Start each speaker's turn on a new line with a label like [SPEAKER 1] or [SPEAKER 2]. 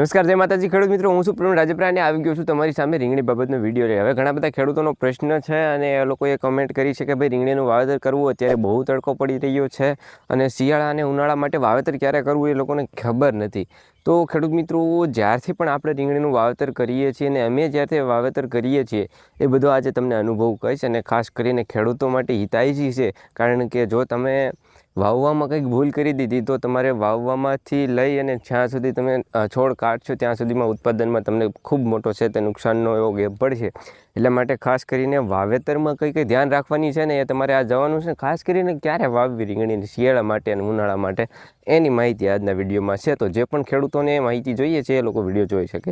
[SPEAKER 1] નમસ્કાર, જય માતાજી ખેડૂત મિત્રો. હું છું પ્રવીણ રાજપરા અને આવી ગયો છું તમારી સામે રીંગણી બાબતનો વિડીયો લઈ. હવે ઘણા બધા ખેડૂતોનો પ્રશ્ન છે અને એ લોકોએ કમેન્ટ કરી છે કે ભાઈ રીંગણીનું વાવેતર કરવું અત્યારે બહુ તડકો પડી રહ્યો છે અને શિયાળા અને ઉનાળા માટે વાવેતર ક્યારે કરવું એ લોકોને ખબર નથી. તો ખેડૂત મિત્રો, જ્યારથી પણ આપણે રીંગણીનું વાવેતર કરીએ છીએ અને અમે જ્યારથી વાવેતર કરીએ છીએ એ બધો આજે તમને અનુભવ કહીશ અને ખાસ કરીને ખેડૂતો માટે હિતાયષી છે. કારણ કે જો તમે વાવવામાં કંઈક ભૂલ કરી દીધી તો તમારે વાવવામાંથી લઈ અને જ્યાં સુધી તમે છોડ કાઢશો ત્યાં સુધીમાં ઉત્પાદનમાં તમને ખૂબ મોટો છે તે નુકસાનનો એવો ગેપ પડશે. એટલા માટે ખાસ કરીને વાવેતરમાં કઈ ધ્યાન રાખવાની છે ને એ તમારે આ જવાનું છે. ખાસ કરીને ક્યારે વાવવી રીંગણીની શિયાળા માટે અને ઉનાળા માટે એની માહિતી આજના વિડીયોમાં છે. તો જે પણ ખેડૂતોને એ માહિતી જોઈએ છે એ લોકો વિડીયો જોઈ શકે.